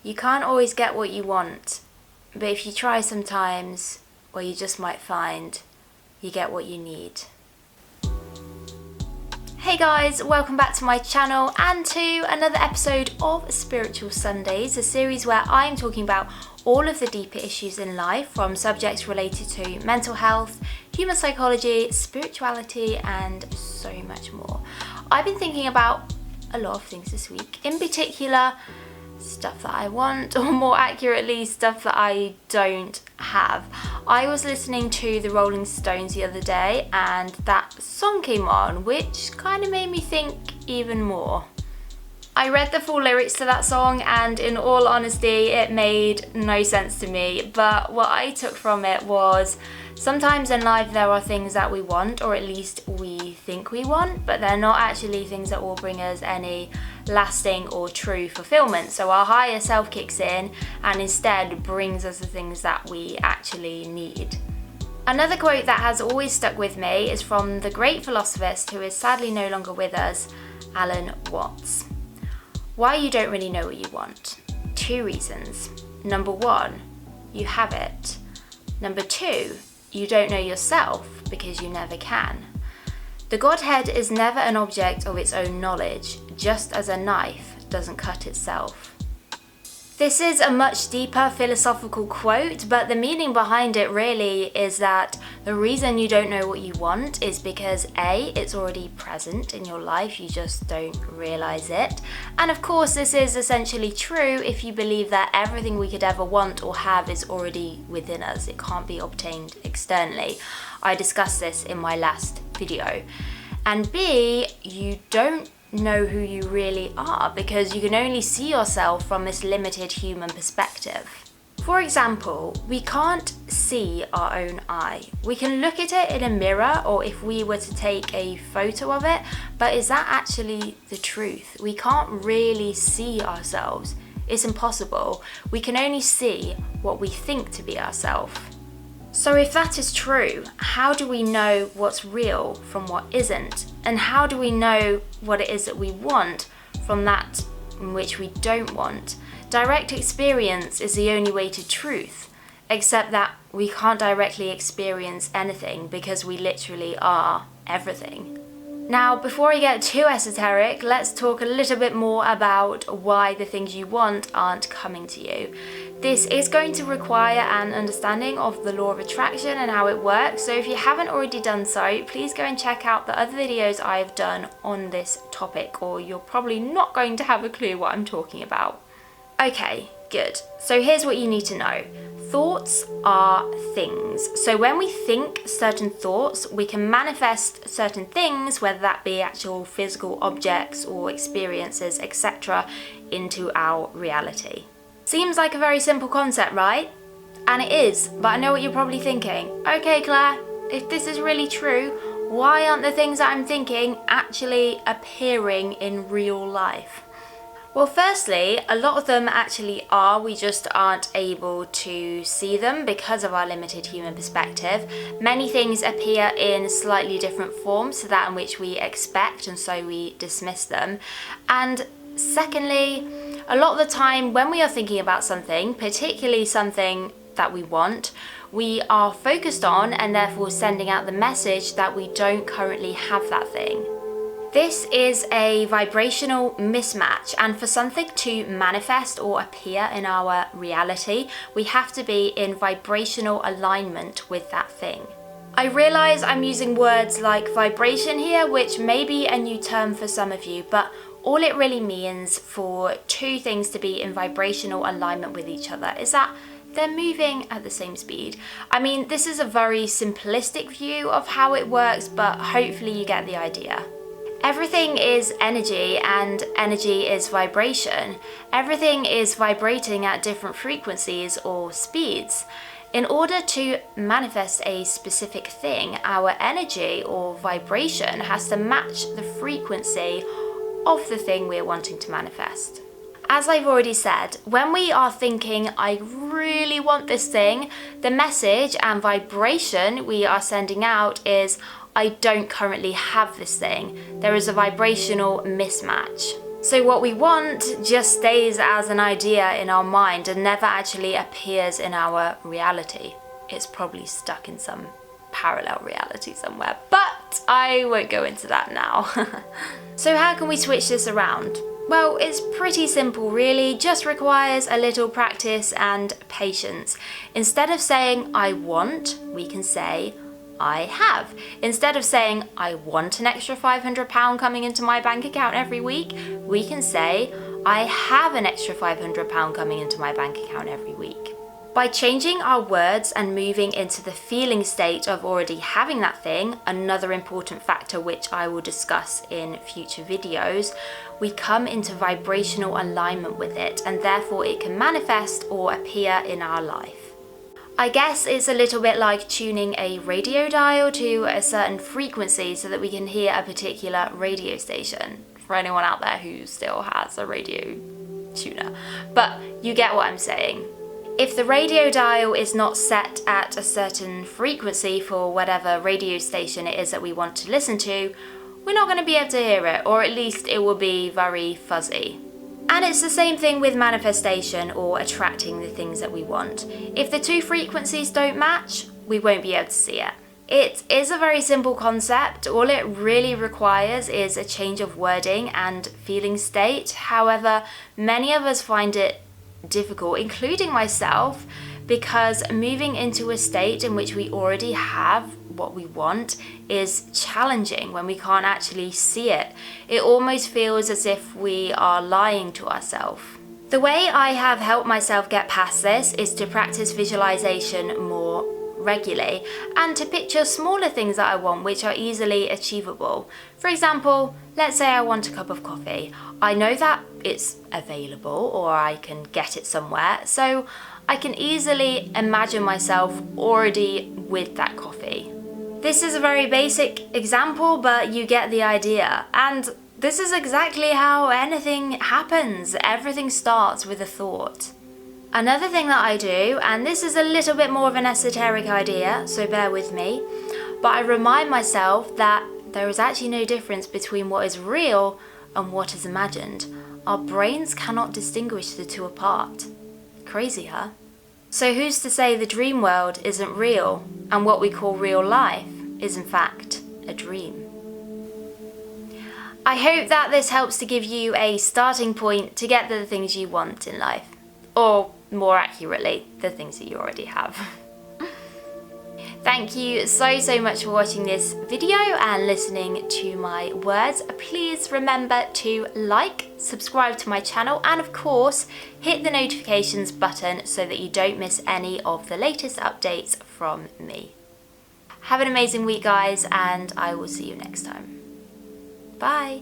You can't always get what you want, but if you try sometimes, well, you just might find you get what you need. Hey guys, welcome back to my channel and to another episode of Spiritual Sundays, a series where I'm talking about all of the deeper issues in life, from subjects related to mental health, human psychology, spirituality, and so much more. I've been thinking about a lot of things this week, in particular stuff that I want, or more accurately, stuff that I don't have. I was listening to the Rolling Stones the other day and that song came on, which kind of made me think even more. I read the full lyrics to that song and in all honesty it made no sense to me, but what I took from it was sometimes in life there are things that we want, or at least we think we want, but they're not actually things that will bring us any lasting or true fulfillment. So our higher self kicks in and instead brings us the things that we actually need. Another quote that has always stuck with me is from the great philosophist who is sadly no longer with us, Alan Watts. Why you don't really know what you want? 2 reasons. Number 1, you have it. Number 2, you don't know yourself because you never can. The Godhead is never an object of its own knowledge, just as a knife doesn't cut itself. This is a much deeper philosophical quote, but the meaning behind it really is that the reason you don't know what you want is because A, it's already present in your life, you just don't realize it. And of course, this is essentially true if you believe that everything we could ever want or have is already within us. It can't be obtained externally. I discussed this in my last video. And B, you don't know who you really are because you can only see yourself from this limited human perspective. For example, we can't see our own eye. We can look at it in a mirror or if we were to take a photo of it, but is that actually the truth? We can't really see ourselves. It's impossible. We can only see what we think to be ourselves. So if that is true, how do we know what's real from what isn't? And how do we know what it is that we want from that in which we don't want? Direct experience is the only way to truth, except that we can't directly experience anything because we literally are everything. Now, before I get too esoteric, let's talk a little bit more about why the things you want aren't coming to you. This is going to require an understanding of the law of attraction and how it works, so if you haven't already done so, please go and check out the other videos I've done on this topic, or you're probably not going to have a clue what I'm talking about. Okay, good. So here's what you need to know. Thoughts are things. So when we think certain thoughts, we can manifest certain things, whether that be actual physical objects or experiences, etc., into our reality. Seems like a very simple concept, right? And it is, but I know what you're probably thinking. Okay, Claire, if this is really true, why aren't the things that I'm thinking actually appearing in real life? Well, firstly, a lot of them actually are, we just aren't able to see them because of our limited human perspective. Many things appear in slightly different forms to that in which we expect, and so we dismiss them. And secondly, a lot of the time when we are thinking about something, particularly something that we want, we are focused on and therefore sending out the message that we don't currently have that thing. This is a vibrational mismatch, and for something to manifest or appear in our reality, we have to be in vibrational alignment with that thing. I realise I'm using words like vibration here, which may be a new term for some of you, but all it really means for 2 things to be in vibrational alignment with each other is that they're moving at the same speed. I mean, this is a very simplistic view of how it works, but hopefully you get the idea. Everything is energy and energy is vibration. Everything is vibrating at different frequencies or speeds. In order to manifest a specific thing, our energy or vibration has to match the frequency of the thing we're wanting to manifest. As I've already said, when we are thinking, I really want this thing, the message and vibration we are sending out is, I don't currently have this thing. There is a vibrational mismatch. So what we want just stays as an idea in our mind and never actually appears in our reality. It's probably stuck in some parallel reality somewhere, but I won't go into that now. So how can we switch this around? Well, it's pretty simple really, just requires a little practice and patience. Instead of saying I want, we can say I have. Instead of saying I want an extra £500 coming into my bank account every week, we can say I have an extra £500 coming into my bank account every week. By changing our words and moving into the feeling state of already having that thing, another important factor which I will discuss in future videos, we come into vibrational alignment with it, and therefore it can manifest or appear in our life. I guess it's a little bit like tuning a radio dial to a certain frequency so that we can hear a particular radio station, for anyone out there who still has a radio tuner. But you get what I'm saying. If the radio dial is not set at a certain frequency for whatever radio station it is that we want to listen to, we're not going to be able to hear it, or at least it will be very fuzzy. And it's the same thing with manifestation or attracting the things that we want. If the two frequencies don't match, we won't be able to see it. It is a very simple concept. All it really requires is a change of wording and feeling state. However, many of us find it difficult, including myself, because moving into a state in which we already have what we want is challenging when we can't actually see it. It almost feels as if we are lying to ourselves. The way I have helped myself get past this is to practice visualization more regularly and to picture smaller things that I want which are easily achievable. For example, let's say I want a cup of coffee. I know that it's available or I can get it somewhere, so I can easily imagine myself already with that coffee. This is a very basic example, but you get the idea. And this is exactly how anything happens. Everything starts with a thought. Another thing that I do, and this is a little bit more of an esoteric idea, so bear with me, but I remind myself that there is actually no difference between what is real and what is imagined. Our brains cannot distinguish the two apart. Crazy, huh? So who's to say the dream world isn't real and what we call real life is in fact a dream? I hope that this helps to give you a starting point to get the things you want in life. Or more accurately, the things that you already have. Thank you so much for watching this video and listening to my words. Please remember to like, subscribe to my channel, and of course, hit the notifications button so that you don't miss any of the latest updates from me. Have an amazing week, guys, and I will see you next time. Bye.